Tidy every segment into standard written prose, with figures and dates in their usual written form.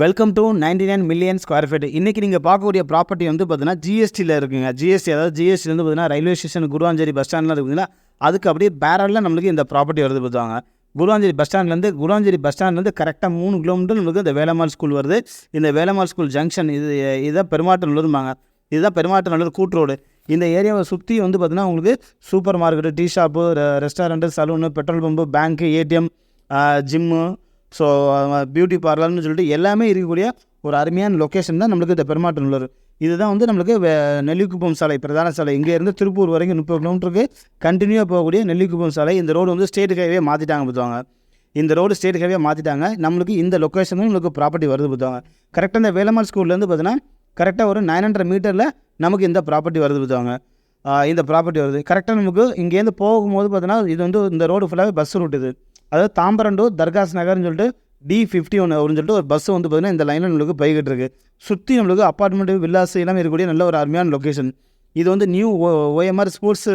Welcome to 99 million square feet. இன்றைக்கி நீங்கள் பார்க்கக்கூடிய ப்ராப்பர்ட்டி வந்து பார்த்தீங்கன்னா ஜிஎஸ்டியில் இருக்குங்க. அதாவது ஜிஎஸ்டி வந்து பார்த்தீங்கன்னா ரயில்வே ஸ்டேஷன் குருவாஞ்சேரி பஸ் ஸ்டாண்ட்லாம் இருக்குதுன்னா அதுக்கு அப்படியே பேரலில் நம்மளுக்கு இந்த ப்ராப்பர்ட்டி வருது பார்த்துவாங்க. குருவாஞ்சேரி பஸ் ஸ்டாண்ட்லேருந்து கரெக்டாக 3 கிலோமீட்டர் நம்மளுக்கு இந்த வேலம்மாள் ஸ்கூல் வருது. இந்த வேலம்மாள் ஸ்கூல் ஜங்ஷன் இதுதான் பெருமாட்டநல்லூர்பாங்க. இதுதான் பெருமாட்டநல்லூர் கூட்டு ரோடு. இந்த ஏரியாவை சுற்றி வந்து பார்த்திங்கன்னா உங்களுக்கு super market, tea shop, restaurant, salon, petrol pump, bank, ATM, gym, so beauty பார்லர்னு சொல்லிட்டு எல்லாமே இருக்கக்கூடிய ஒரு அருமையான லொக்கேஷன் தான் நம்மளுக்கு இந்த பெருமாட்டநல்லூர். இதுதான் வந்து நம்மளுக்கு நெல்லிக்குப்பம் சாலை, பிரதான சாலை. இங்கேருந்து திருப்பூர் வரைக்கும் 30 கிலோமீட்டருக்கு கண்டினியூவாக போகக்கூடிய நெல்லிக்குப்பம் சாலை. இந்த ரோடு வந்து ஸ்டேட் ஹைவே மாற்றிட்டாங்க பார்த்துவாங்க. இந்த ரோடு ஸ்டேட் ஹைவே மாற்றிட்டாங்க. நம்மளுக்கு இந்த லொக்கேஷன் நம்மளுக்கு ப்ராப்பர்ட்டி வருது பார்த்துவாங்க. கரெக்டாக இந்த வேலம்மாள் ஸ்கூல்லேருந்து பார்த்தீங்கன்னா கரெக்டாக ஒரு 900 மீட்டரில் நமக்கு இந்த ப்ராப்பர்ட்டி வருது பார்த்துவாங்க. இந்த ப்ராப்பர்ட்டி வருது கரெக்டாக நமக்கு இங்கேருந்து போகும்போது பார்த்தீங்கன்னா இது வந்து இந்த ரோடு ஃபுல்லாகவே பஸ் ரூட். இது அதாவது தாம்பரம் டு தர்காஸ் நகர்னு சொல்லிட்டு D51 அப்படின்னு சொல்லிட்டு ஒரு பஸ் வந்து பார்த்திங்கன்னா இந்த லைனில் நம்மளுக்கு போய்கிட்டு இருக்குது. சுற்றி நம்மளுக்கு அப்பார்ட்மெண்ட்டு, வில்லாஸ் எல்லாமே இருக்கக்கூடிய நல்ல ஒரு அருமையான லொக்கேஷன். இது வந்து நியூ OMR ஸ்போர்ட்ஸ்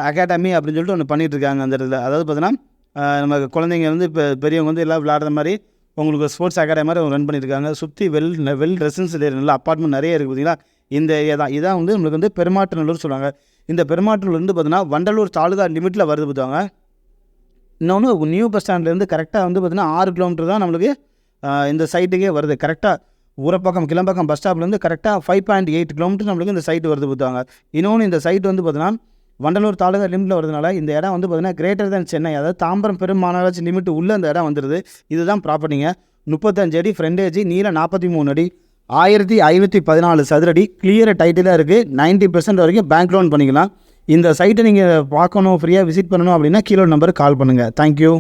அகாடமி அப்படின்னு சொல்லிட்டு ஒன்று பண்ணிகிட்ருக்காங்க அந்த இடத்துல. அதாவது பார்த்தீங்கன்னா நம்ம குழந்தைங்க வந்து இப்போ பெரியவங்க வந்து எல்லாம் விளையாடுற மாதிரி உங்களுக்கு ஸ்போர்ட்ஸ் அகாடமி மாதிரி ரன் பண்ணியிருக்காங்க. சுற்றி வெல் ரெசிடென்சியல் ஏரியா, நல்ல அப்பார்ட்மெண்ட் நிறைய இருக்குது பார்த்தீங்களா. இந்த ஏரியா தான் இதான் வந்து நம்மளுக்கு வந்து பெருமாட்டநல்லூர் சொல்லுவாங்க. இந்த பெருமாட்டநல்லூர் வந்து பார்த்தீங்கன்னா வண்டலூர் தாலுகா லிமிட்டில் வருது பார்த்துவாங்க. இன்னொன்று நியூ பஸ் ஸ்டாண்ட்லேருந்து கரெக்டாக வந்து பார்த்திங்கன்னா 6 கிலோமீட்டர் தான் நம்மளுக்கு இந்த சைட்டுக்கே வருது. கரெக்டாக ஊரப்பாக்கம் கிளம்பாக்கம் பஸ் ஸ்டாப்லேருந்து கரெக்டாக 5.8 கிலோமீட்டர் நம்மளுக்கு இந்த சைட்டு வருது பார்த்துவாங்க. இன்னொன்று இந்த சைட் வந்து பார்த்தீங்கன்னா வண்டலூர் தாலுகா லிமிட்டில் வரதுனால இந்த இடம் வந்து பார்த்திங்கன்னா கிரேட்டர் தேன் சென்னை, அதாவது தாம்பரம் பெருமாநகராட்சி லிமிட் உள்ள இந்த இடம் வந்துடுது. இதுதான் ப்ராப்பர்ட்டிங்க. 35 அடி ஃப்ரண்டேஜ், நீளம் 43 அடி, 1514 சதுரடி, கிளியர் டைட்டிலாக இருக்குது. 90% வரைக்கும் பேங்க் லோன் பண்ணிக்கலாம். இந்த சைட்டை நீங்கள் பார்க்கணும், ஃப்ரீயாக விசிட் பண்ணணும் அப்படின்னா கீழே நம்பருக்கு கால் பண்ணுங்கள். தேங்க்யூ.